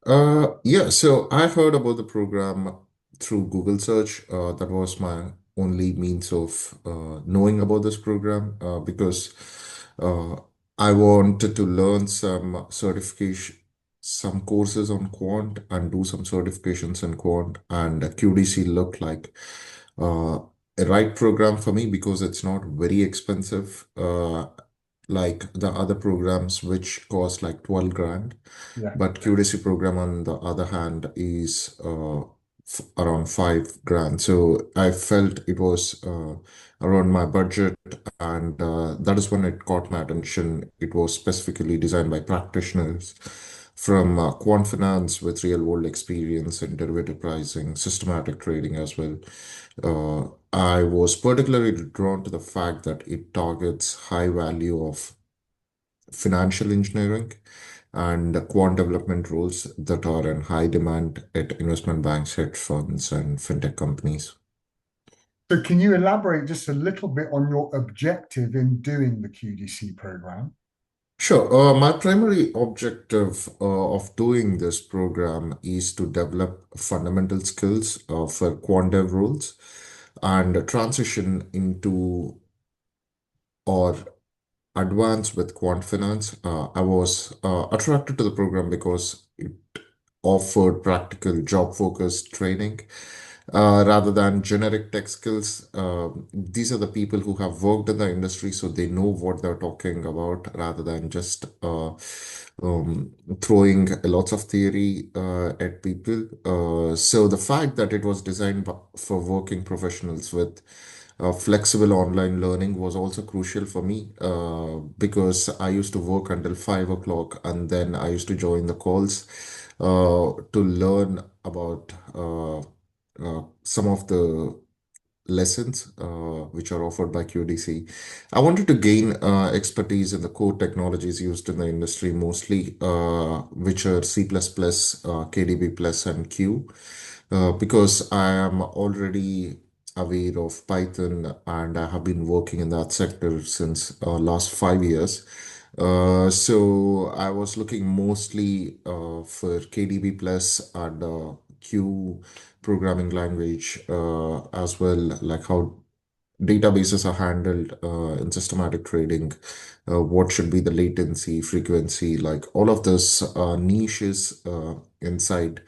Yeah, so I heard about the program through Google search. That was my only means of knowing about this program because uh, I wanted to learn some certification, some courses on quant and do some certifications in quant. And QDC looked like a right program for me because it's not very expensive, like the other programs which cost like 12 grand. Yeah. But QDC program, on the other hand, is around 5 grand. So I felt it was around my budget, and that is when it caught my attention. It was specifically designed by practitioners from quant finance with real world experience in derivative pricing, systematic trading as well. I was particularly drawn to the fact that it targets high value of financial engineering and quant development roles that are in high demand at investment banks, hedge funds, and fintech companies. So can you elaborate just a little bit on your objective in doing the QDC program? Sure. My primary objective of doing this program is to develop fundamental skills for quant dev roles and transition into or advance with quant finance. I was attracted to the program because it offered practical job focused training rather than generic tech skills. These are the people who have worked in the industry, so they know what they're talking about rather than just throwing lots of theory at people. So the fact that it was designed for working professionals with flexible online learning was also crucial for me because I used to work until 5 o'clock and then I used to join the calls to learn about some of the lessons which are offered by QDC. I wanted to gain expertise in the core technologies used in the industry, mostly which are C++, KDB+, and Q, because I am already aware of Python and I have been working in that sector since last 5 years. So I was looking mostly for KDB plus and Q programming language as well, like how databases are handled in systematic trading, what should be the latency, frequency, like all of this niches inside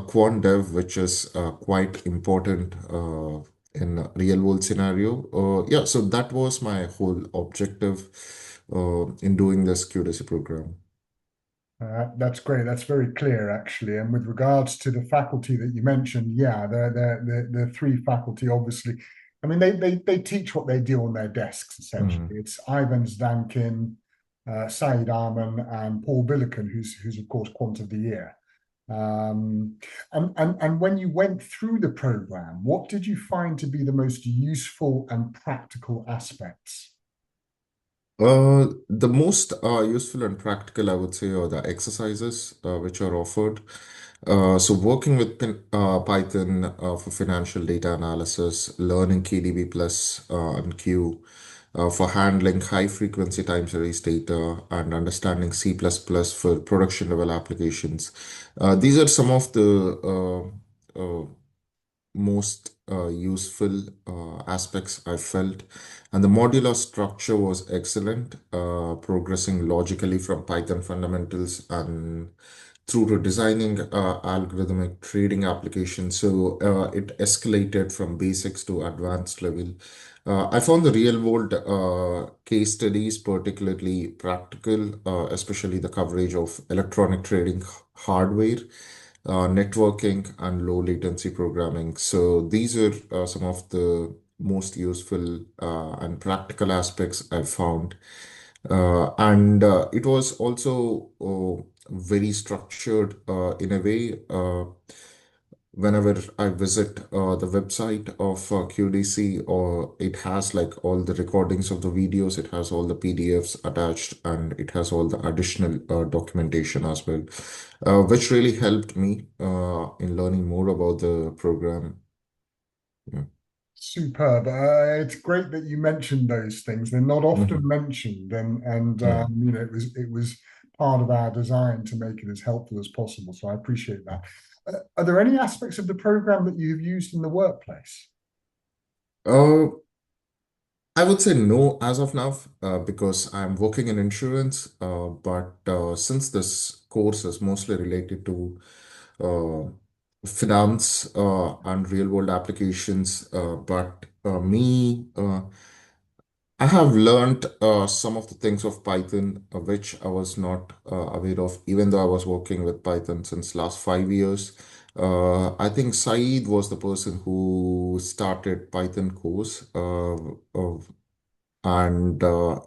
quant dev, which is quite important in a real world scenario. Yeah, so that was my whole objective in doing this QDC program. That's great. That's very clear, actually. And with regards to the faculty that you mentioned, yeah, the three faculty, obviously. I mean, they teach what they do on their desks, essentially. Mhm. It's Ivan Zdankin, Saeed Arman, and Paul Billiken, who's of course Quant of the Year. And when you went through the program, what did you find to be the most useful and practical aspects? The most useful and practical, I would say, are the exercises which are offered. So, working with Python for financial data analysis, learning KDB plus and Q for handling high frequency time series data, and understanding C++ for production level applications. These are some of the most useful aspects I felt. And the modular structure was excellent, progressing logically from Python fundamentals and through to designing algorithmic trading applications. So it escalated from basics to advanced level. I found the real world case studies particularly practical, especially the coverage of electronic trading hardware, networking, and low latency programming. So these are some of the most useful and practical aspects I found. And it was also very structured in a way. Whenever I visit the website of QDC, or it has like all the recordings of the videos, it has all the PDFs attached, and it has all the additional documentation as well, which really helped me in learning more about the program. Yeah. Superb. It's great that you mentioned those things. They're not often Mhm. mentioned, and Yeah. you know it was part of our design to make it as helpful as possible. So I appreciate that. Are there any aspects of the program that you've used in the workplace? Uh, I would say no as of now, because I'm working in insurance. But since this course is mostly related to uh, finance and real world applications, but I have learned some of the things of Python, which I was not aware of, even though I was working with Python since last 5 years. I think Saeed was the person who started Python course, and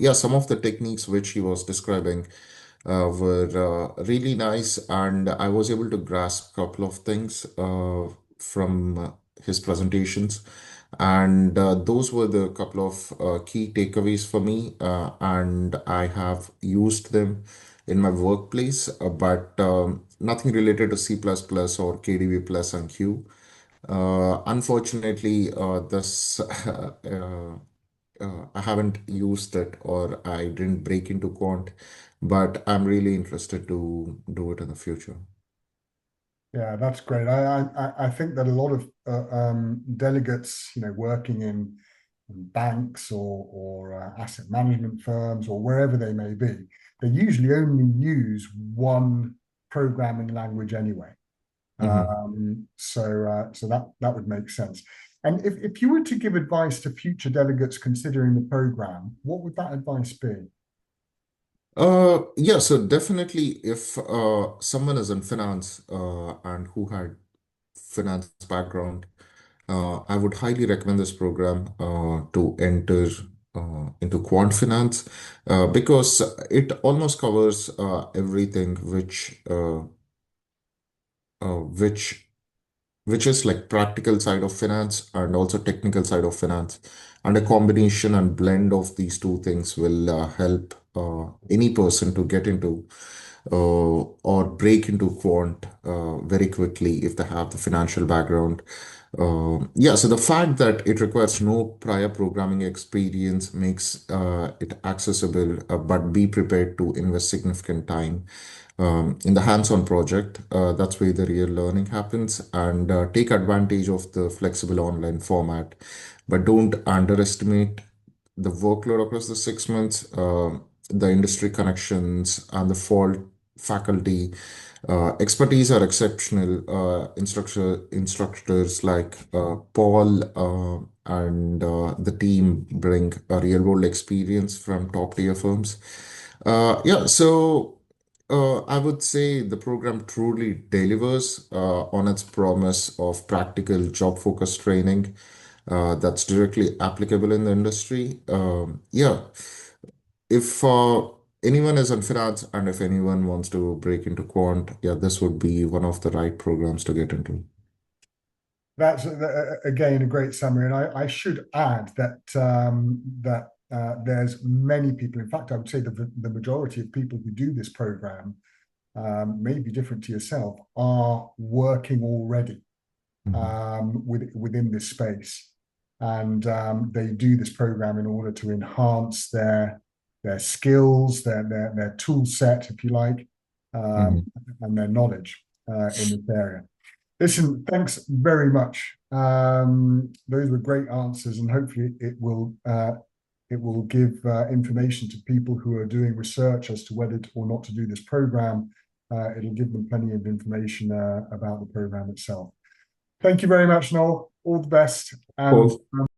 yeah, some of the techniques which he was describing were really nice, and I was able to grasp a couple of things from his presentations. And those were the couple of key takeaways for me, and I have used them in my workplace, but nothing related to C++ or KDB plus and Q. Unfortunately, this I haven't used it, or I didn't break into quant, but I'm really interested to do it in the future. Yeah, that's great. I think that a lot of delegates, working in banks or asset management firms or wherever they may be, they usually only use one programming language anyway. Mhm. So that would make sense. And if you were to give advice to future delegates considering the program, what would that advice be? Yeah, so definitely if someone is in finance and who had finance background, I would highly recommend this program to enter into quant finance, because it almost covers everything which is like practical side of finance and also technical side of finance. And a combination and blend of these two things will help any person to get into or break into quant very quickly if they have the financial background. Yeah, so the fact that it requires no prior programming experience makes it accessible, but be prepared to invest significant time in the hands-on project. That's where the real learning happens, and take advantage of the flexible online format, but don't underestimate the workload across the 6 months, the industry connections, and the fall faculty. Expertise are exceptional. Instructors like Paul and the team bring a real world experience from top tier firms. Yeah, so I would say the program truly delivers on its promise of practical job focused training that's directly applicable in the industry. Yeah, if anyone is in finance and if anyone wants to break into quant, yeah, this would be one of the right programs to get into. That's again a great summary, and I should add that there's many people. In fact, I would say the majority of people who do this program, may be different to yourself, are working already Mhm. within this space, and they do this program in order to enhance their skills, their tool set, if you like, um, Mhm. and their knowledge in this area. Listen, thanks very much. Those were great answers, and hopefully it will give information to people who are doing research as to whether or not to do this program. It'll give them plenty of information about the program itself. Thank you very much, Noel. All the best, and Cool.